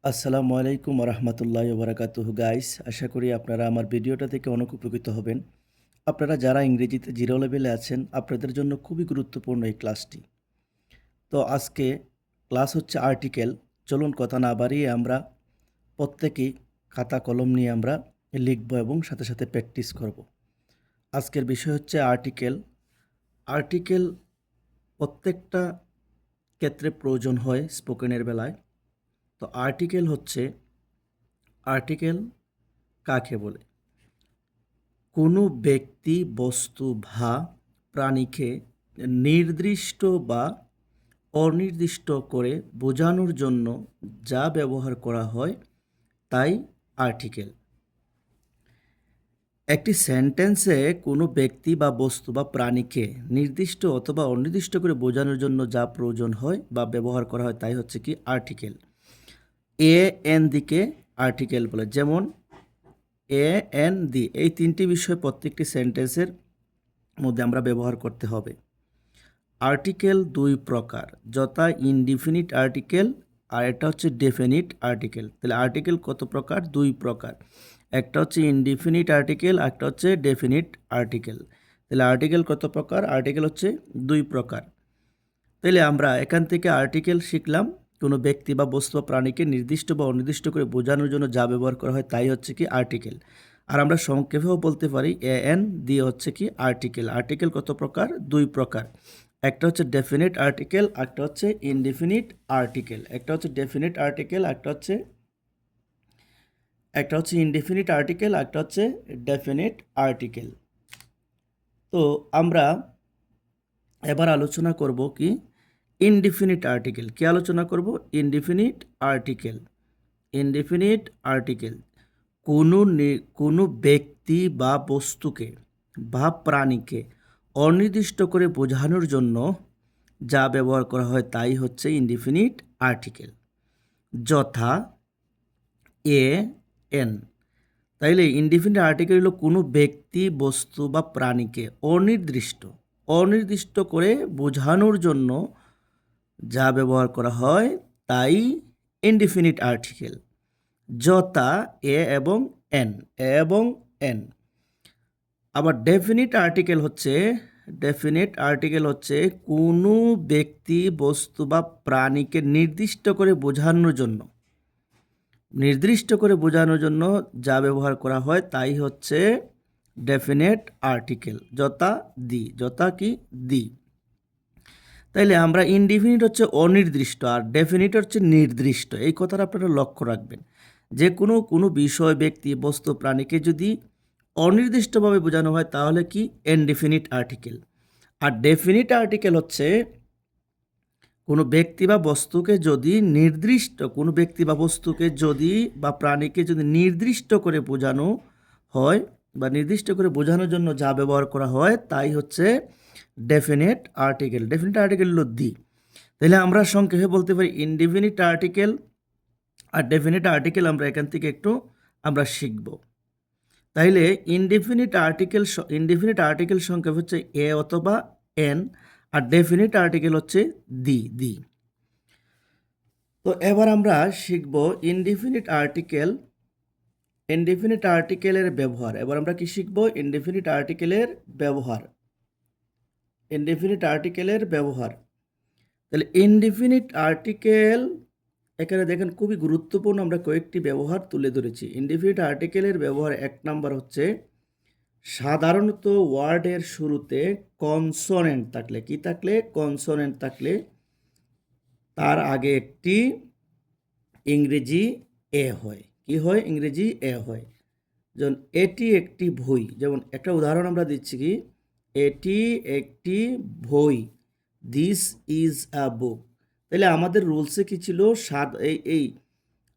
আসসালামু আলাইকুম রহমতুল্লাহ বারাকাতুহু গাইস, আশা করি আপনারা আমার ভিডিওটা থেকে অনেক উপকৃত হবেন। আপনারা যারা ইংরেজিতে জিরো লেভেলে আছেন, আপনাদের জন্য খুবই গুরুত্বপূর্ণ এই ক্লাসটি। তো আজকে ক্লাস হচ্ছে আর্টিকেল। চলুন কথা না বাড়িয়ে আমরা প্রত্যেকেই খাতা কলম নিয়ে আমরা লিখব এবং সাথে সাথে প্র্যাকটিস করব। আজকের বিষয় হচ্ছে আর্টিকেল। আর্টিকেল প্রত্যেকটা ক্ষেত্রে প্রয়োজন হয় স্পোকেনের বেলায়। তো আর্টিকেল কাকে বলে? কোনো ব্যক্তি, বস্তু বা প্রাণীকে নির্দিষ্ট বা অনির্দিষ্ট করে বোঝানোর জন্য যা ব্যবহার করা হয় তাই আর্টিকেল। একটি সেন্টেন্সে কোনো ব্যক্তি বা বস্তু বা প্রাণীকে নির্দিষ্ট অথবা অনির্দিষ্ট করে বোঝানোর জন্য যা প্রয়োজন হয় বা ব্যবহার করা হয় তাই হচ্ছে কি আর্টিকেল। এন দিকে আর্টিকেল বলে, যেমন এ এন দি, এই তিনটি বিষয় প্রত্যেকটি সেন্টেন্সের মধ্যে আমরা ব্যবহার করতে হবে। আর্টিকেল দুই প্রকার, যথা ইনডিফিনিট আর্টিকেল আর এটা হচ্ছে ডেফিনিট আর্টিকেল। তাহলে আর্টিকেল কত প্রকার? দুই প্রকার। একটা হচ্ছে ইনডিফিনিট আর্টিকেল, একটা হচ্ছে ডেফিনিট আর্টিকেল। তাহলে আর্টিকেল কত প্রকার? আর্টিকেল হচ্ছে দুই প্রকার। তাহলে আমরা এখান থেকে আর্টিকেল শিখলাম, কোনো ব্যক্তি বা বস্তু বা প্রাণীকে নির্দিষ্ট বা অনির্দিষ্ট করে বোঝানোর জন্য যা ব্যবহার করা হয় তাই হচ্ছে কি আর্টিকেল। আর আমরা সংক্ষেপেও বলতে পারি এন দিয়ে হচ্ছে কি আর্টিকেল। আর্টিকেল কত প্রকার? দুই প্রকার। একটা হচ্ছে ডেফিনিট আর্টিকেল, একটা হচ্ছে ইনডেফিনিট আর্টিকেল। একটা হচ্ছে ডেফিনিট আর্টিকেল, একটা হচ্ছে ইনডেফিনিট আর্টিকেল, একটা হচ্ছে ডেফিনিট আর্টিকেল। তো আমরা এবার আলোচনা করব কি ইনডিফিনিট আর্টিকেল। কি আলোচনা করব? Indefinite article. ইনডিফিনিট আর্টিকেল কোনো ব্যক্তি বা বস্তুকে বা প্রাণীকে অনির্দিষ্ট করে বোঝানোর জন্য যা ব্যবহার করা হয় তাই হচ্ছে ইনডিফিনিট আর্টিকেল, যথা এ এন। তাইলে ইনডিফিনিট আর্টিকেল হলো কোনো ব্যক্তি, বস্তু বা প্রাণীকে অনির্দিষ্ট করে বোঝানোর জন্য যা ব্যবহার করা হয় তাই ইনডিফিনিট আর্টিকেল, যথা এ এবং এন। আবার ডেফিনিট আর্টিকেল হচ্ছে কোনো ব্যক্তি, বস্তু বা প্রাণীকে নির্দিষ্ট করে বোঝানোর জন্য যা ব্যবহার করা হয় তাই হচ্ছে ডেফিনিট আর্টিকেল, যথা কি দি। তাইলে আমরা ইনডিফিনিট হচ্ছে অনির্দিষ্ট আর ডেফিনিট হচ্ছে নির্দিষ্ট। এই কথাটা আপনারা লক্ষ্য রাখবেন, যে কোনো বিষয়, ব্যক্তি, বস্তু, প্রাণীকে যদি অনির্দিষ্টভাবে বোঝানো হয় তাহলে কি ইনডিফিনিট আর্টিকেল। আর ডেফিনিট আর্টিকেল হচ্ছে কোনো ব্যক্তি বা বস্তুকে যদি বা প্রাণীকে যদি নির্দিষ্ট করে বোঝানো হয় বা নির্দিষ্ট করে বোঝানোর জন্য যা ব্যবহার করা হয় তাই হচ্ছে ডেফিনিট আর্টিকেল। ডেফিনিট আর্টিকেল হলো দি। তাহলে আমরা সংক্ষেপে বলতে পারি ইনডিফিনিট আর্টিকেল আর ডেফিনিট আর্টিকেল আমরা এখান থেকে একটু আমরা শিখব। তাইলে ইনডিফিনিট আর্টিকেল সংক্ষেপ হচ্ছে এ অথবা এন, আর ডেফিনিট আর্টিকেল হচ্ছে দি। তো এবার আমরা শিখব ইনডিফিনিট আর্টিকেলের ব্যবহার। এবার আমরা কি শিখব? ইনডিফিনিট আর্টিকেলের ব্যবহার। তাহলে ইনডিফিনিট আর্টিকেল এখানে দেখেন খুবই গুরুত্বপূর্ণ, আমরা কয়েকটি ব্যবহার তুলে ধরেছি। ইনডিফিনিট আর্টিকেলের ব্যবহার এক নাম্বার হচ্ছে সাধারণত ওয়ার্ডের শুরুতে কনসোনেন্ট থাকলে তার আগে একটি ইংরেজি এ হয়। কি হয়? ইংরেজি এ হয়। যেমন এটি একটি বই, যেমন একটা উদাহরণ আমরা দিচ্ছি কি এটি একটি বই, দিস ইজ আ বুক। তাহলে আমাদের রুলসে কি ছিল?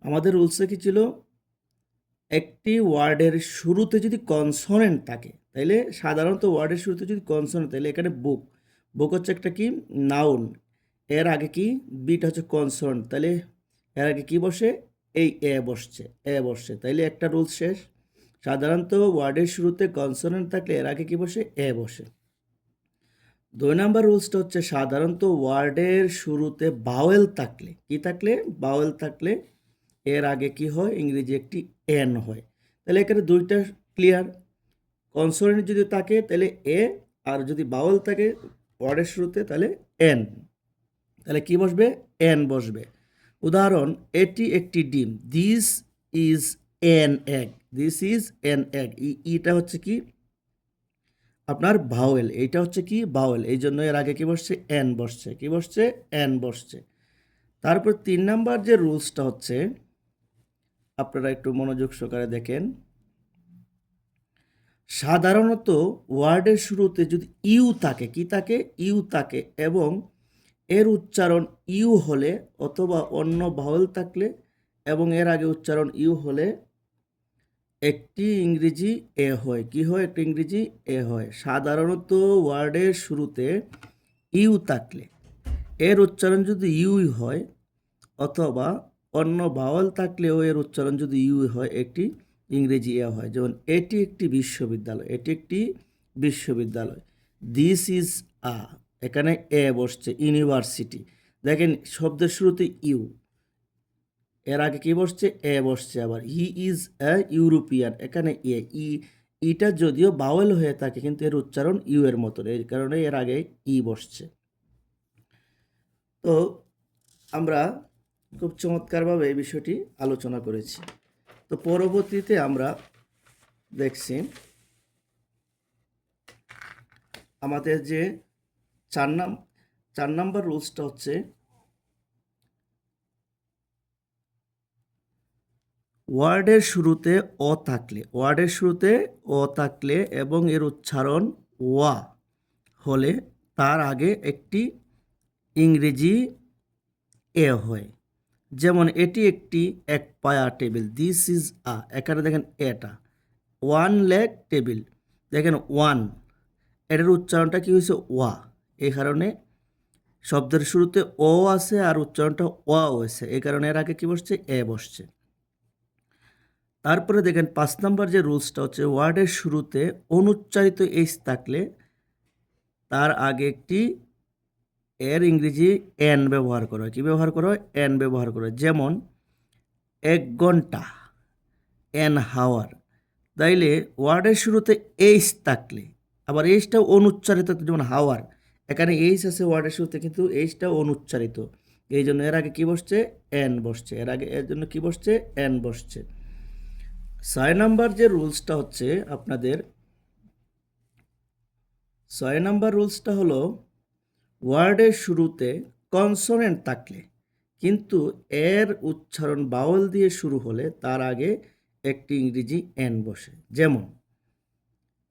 আমাদের রুলসে কি ছিল? একটি ওয়ার্ডের শুরুতে যদি কনসোনেন্ট থাকে, তাইলে সাধারণত ওয়ার্ডের শুরুতে যদি কনসোনেন্ট, তাহলে এখানে বুক হচ্ছে একটা কি নাউন, এর আগে কি বিটা হচ্ছে কনসোনেন্ট, তাহলে এর আগে কি বসে? এই এ বসছে। তাইলে একটা রুল শেষ। সাধারণত ওয়ার্ডের শুরুতে কনসোনেন্ট থাকলে এর আগে কি বসে? এ বসে। 2 নাম্বার রুলসটা হচ্ছে সাধারণত ওয়ার্ডের শুরুতে বাওয়েল থাকলে এর আগে কি হয়, ইংরেজি একটি এন হয়। তাহলে এখানে দুইটা ক্লিয়ার। কনসোনেন্ট যদি থাকে তাহলে এ, আর যদি বাউল থাকে ওয়ার্ডের শুরুতে তাহলে এন। তাহলে কি বসবে, এন বসবে। উদাহরণ, এটি একটি ডিম, this is an egg, this is an egg. ইটা হচ্ছে কি আপনার ভাওয়েল, এইটা হচ্ছে কি ভাওয়েল, এই জন্য এর আগে কি বসছে, এন বসছে, কি বসছে, এন বসছে। তারপর 3 নাম্বার যে রুলসটা হচ্ছে, আপনারা একটু মনোযোগ সহকারে দেখেন। সাধারণত ওয়ার্ডের শুরুতে যদি ইউ থাকে, কি থাকে, ইউ থাকে, এবং এর উচ্চারণ ইউ হলে অথবা অন্য ভাওয়েল থাকলে এবং এর আগে উচ্চারণ ইউ হলে একটি ইংরেজি এ হয়। কি হয়, একটি ইংরেজি এ হয়। সাধারণত ওয়ার্ডের শুরুতে ইউ থাকলে এর উচ্চারণ যদি ইউই হয় অথবা অন্য ভাওয়াল থাকলেও এর উচ্চারণ যদি ইউ হয়, একটি ইংরেজি এ হয়। যেমন এটি একটি বিশ্ববিদ্যালয়, এটি একটি বিশ্ববিদ্যালয়। দিস ইজ আ, এখানে এ বসছে, ইউনিভার্সিটি। দেখেন শব্দের শুরুতে ইউ, এর আগে কি বসছে, এ বসছে। আবার হি ইজ এ ইউরোপিয়ান, এখানে এ, ইটা যদিও বাওয়েল হয়ে থাকে কিন্তু এর উচ্চারণ ইউ এর মতো, এই কারণে এর আগে ই বসছে। তো আমরা খুব চমৎকারভাবে এই বিষয়টি আলোচনা করেছি। তো পরবর্তীতে আমরা দেখছি আমাদের যে 4 নাম্বার রুলসটা হচ্ছে, ওয়ার্ডের শুরুতে অ থাকলে, ওয়ার্ডের শুরুতে অ থাকলে এবং এর উচ্চারণ ওয়া হলে তার আগে একটি ইংরেজি এ হয়। যেমন এটি একটি এক পায়া টেবিল, দিস ইজ আ, এখানে দেখেন এটা ওয়ান লেগ টেবিল, দেখেন ওয়ান, এটার উচ্চারণটা কি হয়েছে, ওয়া। এই কারণে শব্দের শুরুতে ও আছে আর উচ্চারণটা ওয়া হয়েছে, এই কারণে এর আগে কি বসছে, এ বসছে। তারপরে দেখেন 5 নাম্বার যে রুলসটা হচ্ছে, ওয়ার্ডের শুরুতে অনুচ্চারিত এইচ থাকলে তার আগে একটি এর ইংরেজি এন ব্যবহার করা হয়। কী ব্যবহার করা হয়, এন ব্যবহার করা হয়। যেমন 1 ঘন্টা, এন হাওয়ার। তাইলে ওয়ার্ডের শুরুতে এইচ থাকলে, আবার এইচটাও অনুচ্চারিত, যেমন হাওয়ার, এখানে এইচ আছে ওয়ার্ডের শুরুতে কিন্তু এইচটাও অনুচ্চারিত, এই জন্য এর আগে কি বসছে, এন বসছে, এর আগে এর জন্য কি বসছে, এন বসছে। 6 নাম্বার যে রুলসটা হচ্ছে আপনাদের, 6 নাম্বার রুলসটা হলো, ওয়ার্ডের শুরুতে কনসোনেন্ট থাকলে কিন্তু এর উচ্চারণ বাউল দিয়ে শুরু হলে তার আগে একটি ইংরেজি এন বসে। যেমন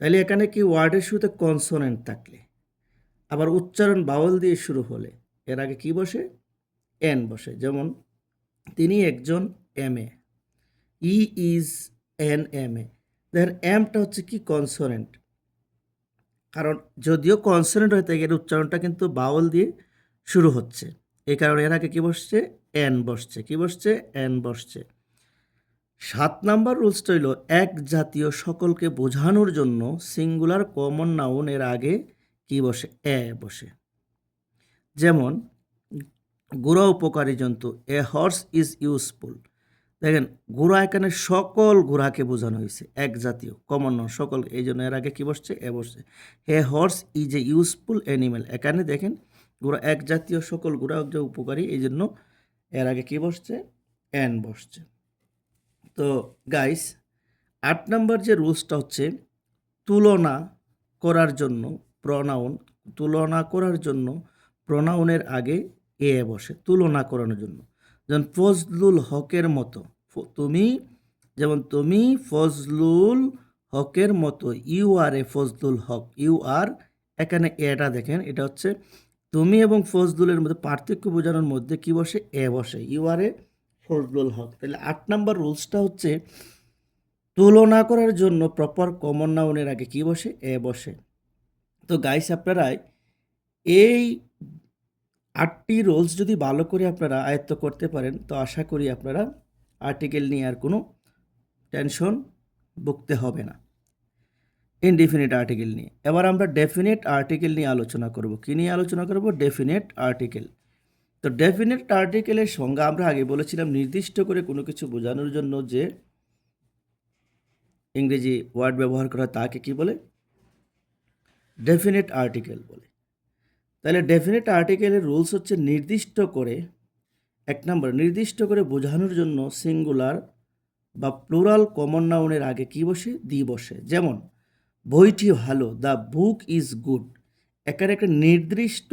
তাহলে এখানে কি, ওয়ার্ডের শুরুতে কনসোনেন্ট থাকলে আবার উচ্চারণ বাউল দিয়ে শুরু হলে এর আগে কি বসে, এন বসে। যেমন তিনি একজন M A, he is an M A. দেখেন এমটা হচ্ছে কি, কনসোনেন্ট, কারণ যদিও কনসোনেন্ট হয়ে থাকে এর উচ্চারণটা কিন্তু বাউল দিয়ে শুরু হচ্ছে, এই কারণে এর আগে কি বসছে, এন বসছে, কি বসছে, এন বসছে। 7 নাম্বার রুলসটা হইল, এক জাতীয় সকলকে বোঝানোর জন্য সিঙ্গুলার কমন নাউন এর আগে কি বসে, এ বসে। যেমন ঘোড়া উপকারী জন্তু, এ হর্স ইজ ইউজফুল। দেখেন ঘোড়া, এখানে সকল ঘোড়াকে বোঝানো হয়েছে, এক জাতীয় কমন নাউন সকল, এই জন্য এর আগে কি বসছে, এ বসছে। এ horse is a useful animal, এখানে দেখেন ঘোড়া এক জাতীয় সকল ঘোড়া যে উপকারী, এই জন্য এর আগে কি বসছে, এন বসছে। তো গাইস 8 নাম্বার যে রুলসটা হচ্ছে, তুলনা করার জন্য প্রনাউন, তুলনা করার জন্য প্রনাউনের আগে এ বসে, তুলনা করানোর জন্য। যেমন ফজলুল হকের মতো, তুমি, যেমন তুমি ফজলুল হকের মতো, you are a Fazlul Haq, you are, এখানে এটা দেখেন এটা হচ্ছে তুমি এবং ফজলুলের মধ্যে পার্থক্য বোঝানোর মধ্যে কি বসে, এ বসে, ইউ আর এ ফজলুল হক। তাহলে 8 নাম্বার রুলসটা হচ্ছে, তুলনা করার জন্য প্রপার কমন নাউনের আগে কি বসে, এ বসে। তো গাইস আপনারা এই 8টি রুলস যদি ভালো করে আপনারা আয়ত্ত করতে পারেন তো আশা করি আপনারা আর্টিকেল নিয়ে আর কোনো টেনশন ভুগতে হবে না, ইনডিফিনিট আর্টিকেল নিয়ে। এবার আমরা ডেফিনিট আর্টিকেল নিয়ে আলোচনা করব। কি নিয়ে আলোচনা করব, ডেফিনিট আর্টিকেল। তো ডেফিনেট আর্টিকেলের সংজ্ঞা আমরা আগে বলেছিলাম, নির্দিষ্ট করে কোনো কিছু বোঝানোর জন্য যে ইংরেজি ওয়ার্ড ব্যবহার করা হয় তাকে কি বলে? ডেফিনেট আর্টিকেল বলে। তাহলে ডেফিনেট আর্টিকেলের রুলস হচ্ছে নির্দিষ্ট করে, এক নম্বর, নির্দিষ্ট করে বোঝানোর জন্য সিঙ্গুলার বা প্লুরাল কমন নাউনের আগে কি বসে? দি বসে। যেমন বইটি ভালো, দ্য বুক ইজ গুড। এখানে একটা নির্দিষ্ট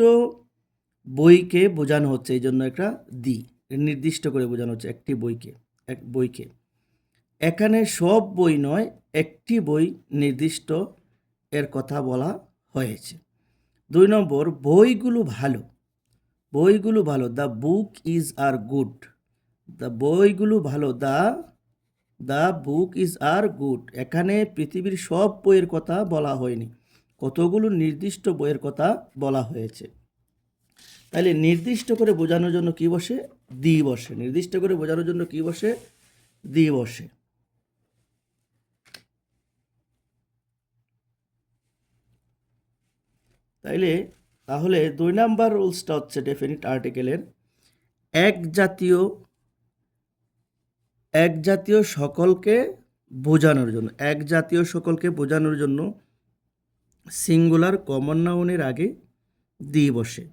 বইকে বোঝানো হচ্ছে, এই জন্য একটা দি, নির্দিষ্ট করে বোঝানো হচ্ছে একটি বইকে, এক বইকে। এখানে সব বই নয়, একটি বই নির্দিষ্ট এর কথা বলা হয়েছে। 2 নম্বর, বইগুলো ভালো, বইগুলো ভালো, the book is are good. The বইগুলো ভালো, the book is are good. এখানে পৃথিবীর সব বইয়ের কথা বলা হয়নি, কতগুলো নির্দিষ্ট বইয়ের কথা বলা হয়েছে। তাহলে নির্দিষ্ট করে বোঝানোর জন্য কি বসে? দি বসে। নির্দিষ্ট করে বোঝানোর জন্য কি বসে? দি বসে। তাহলে 2 নাম্বার রুলসটা হচ্ছে ডেফিনিট আর্টিকেলের, এক জাতীয় সকলকে বোঝানোর জন্য, এক জাতীয় সকলকে বোঝানোর জন্য সিঙ্গুলার কমন নাউনের আগে দি বসে,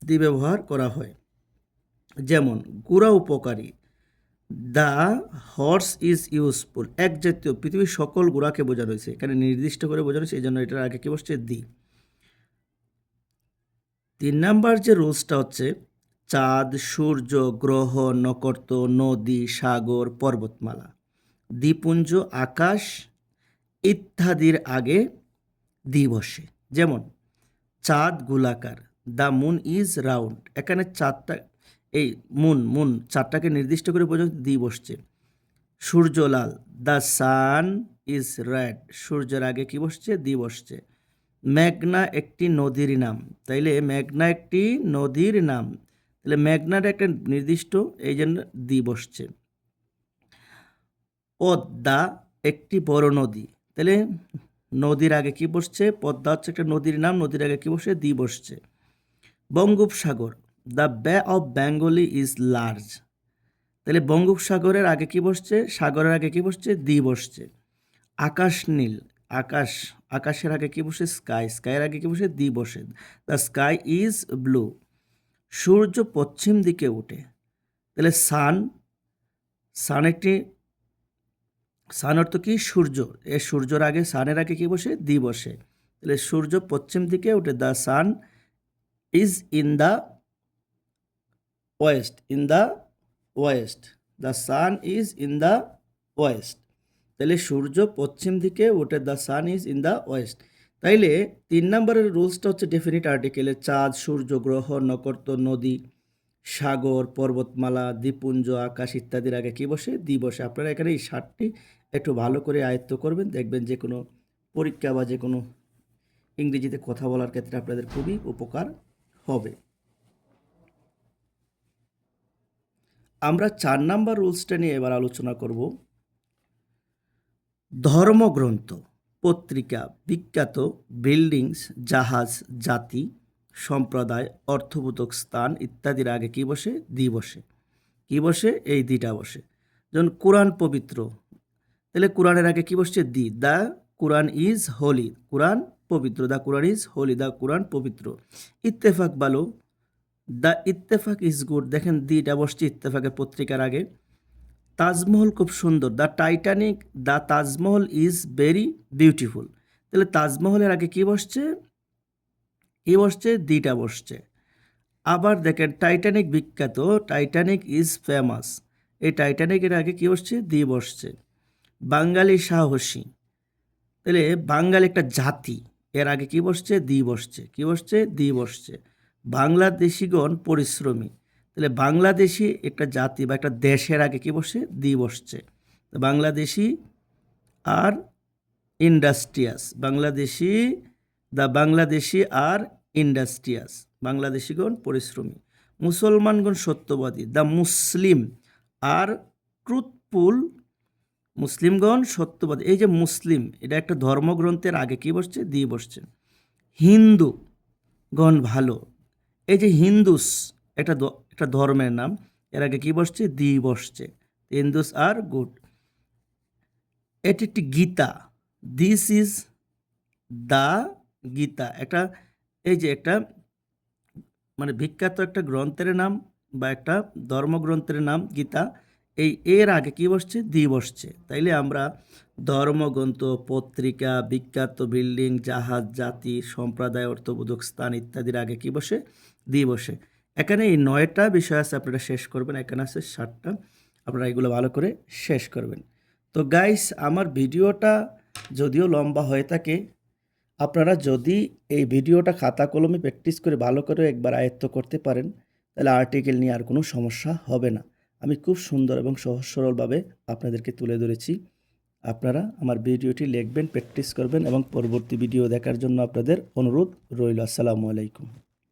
দি ব্যবহার করা হয়। যেমন ঘোড়া উপকারী, দ্য হর্স ইজ ইউজফুল। এক জাতীয়, পৃথিবীর সকল ঘোড়াকে বোঝানো হয়েছে, এখানে নির্দিষ্ট করে বোঝানো হয়েছে, এই জন্য এটার আগে কি বসছে? দি। 3 নাম্বার যে রুলসটা হচ্ছে, চাঁদ, সূর্য, গ্রহ, নক্ষত্র, নদী, সাগর, পর্বতমালা, দ্বীপপুঞ্জ, আকাশ ইত্যাদির আগে দি বসে। যেমন চাঁদ গোলাকার, দ্য মুন ইজ রাউন্ড। এখানে চাঁদটা, এই মুন চাঁদটাকে নির্দিষ্ট করে বোঝানো, দি বসছে। সূর্য লাল, দ্য সান ইজ রেড। সূর্যের আগে কি বসছে? দি বসছে। মেঘনা একটি নদীর নাম, তাইলে মেঘনা একটি নদীর নাম, তাহলে মেঘনার একটা নির্দিষ্ট, এই জন্য দি বসছে। পদ্মা একটি বড় নদী, তাহলে নদীর আগে কি বসছে? পদ্মা হচ্ছে একটা নদীর নাম, নদীর আগে কি বসে? দি বসছে। বঙ্গোপসাগর, দ্য বে অফ বেঙ্গলি ইজ লার্জ, তাহলে বঙ্গোপসাগরের আগে কি বসছে? সাগরের আগে কি বসছে? দি বসছে। আকাশ নীল, আকাশের আগে কি বসে? স্কাই, স্কাইয়ের আগে কি বসে? দি বসে। The sky is blue. সূর্য পশ্চিম দিকে ওঠে, তাহলে সান অর্থ কি? সূর্য। এই সূর্যর আগে, সানের আগে কি বসে? দি বসে। তাহলে সূর্য পশ্চিম দিকে ওঠে, the sun is in the West, the sun is in the West. তাহলে সূর্য পশ্চিম দিকে ওঠে, the sun is in the West. তাইলে 3 নম্বরের রুলসটা হচ্ছে ডেফিনিট আর্টিকেলে, চাঁদ, সূর্য, গ্রহ, নক্ষত্র, নদী, সাগর, পর্বতমালা, দ্বীপপুঞ্জ, আকাশ ইত্যাদির আগে কি বসে? দি বসে। আপনারা এখানে এই 7টি একটু ভালো করে আয়ত্ত করবেন, দেখবেন যে কোনো পরীক্ষা বা যে কোনো ইংরেজিতে কথা বলার ক্ষেত্রে আপনাদের খুবই উপকার হবে। আমরা 4 নাম্বার রুলসটা নিয়ে এবার আলোচনা করব। ধর্মগ্রন্থ, পত্রিকা, বিখ্যাত বিল্ডিংস, জাহাজ, জাতি, সম্প্রদায়, অর্থবোধক স্থান ইত্যাদির আগে কি বসে? দি বসে। কি বসে? এই দিটা বসে। যেমন কোরআন পবিত্র, তাহলে কোরআনের আগে কি বসছে? The. The Quran is holy, Quran পবিত্র, the Quran is holy, the Quran পবিত্র। ইত্তেফাক ভালো, দ্য ইত্তেফাক ইজ গুড। দেখেন দিটা বসছে ইত্তেফাকের পত্রিকার আগে। তাজমহল খুব সুন্দর, the Taj Mahal is very beautiful. তাহলে তাজমহলের আগে কি বসছে? কি বসছে? দিটা বসছে। আবার দেখেন টাইটানিক বিখ্যাত, টাইটানিক ইজ ফেমাস। এই টাইটানিকের আগে কি বসছে? দি বসছে। বাঙালি সাহসী, তাহলে বাঙালি একটা জাতি, এর আগে কি বসছে? দি বসছে। কি বসছে? দি বসছে। বাংলাদেশিগণ পরিশ্রমী, তাহলে বাংলাদেশি একটা জাতি বা একটা দেশের আগে কি বসে? দি বসছে। Bangladeshi are industrious, Bangladeshi are industrious, বাংলাদেশিগণ পরিশ্রমী। মুসলমানগণ সত্যবাদী, দ্য মুসলিম আর ট্রুথফুল, মুসলিমগণ সত্যবাদী। এই যে মুসলিম, এটা একটা ধর্মগ্রন্থের আগে কি বসছে? দি বসছে। হিন্দুগণ ভালো, এই যে হিন্দুস একটা ধর্মের নাম, এর আগে কি বসছে? দি বসছে। হিন্দুস আর গুড। এটি একটি Gita, this is the Gita. এই যে একটা মানে বিখ্যাত একটা গ্রন্থের নাম বা একটা ধর্মগ্রন্থের নাম গীতা, এর আগে কি বসছে? দি বসছে। তাইলে আমরা ধর্মগ্রন্থ, পত্রিকা, বিখ্যাত বিল্ডিং, জাহাজ, জাতি, সম্প্রদায়, অর্থবোধক স্থান ইত্যাদির আগে কি বসে? দি বসে। এখানে এই 9টা বিষয় আছে, আপনারা শেষ করবেন। এখানে আছে 7টা, আপনারা এগুলো ভালো করে শেষ করবেন। তো গাইস, আমার ভিডিওটা যদিও লম্বা হয়ে থাকে, আপনারা যদি এই ভিডিওটা খাতা কলমে প্র্যাকটিস করে ভালো করে একবার আয়ত্ত করতে পারেন, তাহলে আর্টিকেল নিয়ে আর কোনো সমস্যা হবে না। আমি খুব সুন্দর এবং সহজ সরলভাবে আপনাদেরকে তুলে ধরেছি। আপনারা আমার ভিডিওটি লিখবেন, প্র্যাকটিস করবেন এবং পরবর্তী ভিডিও দেখার জন্য আপনাদের অনুরোধ রইল। আসসালামু আলাইকুম।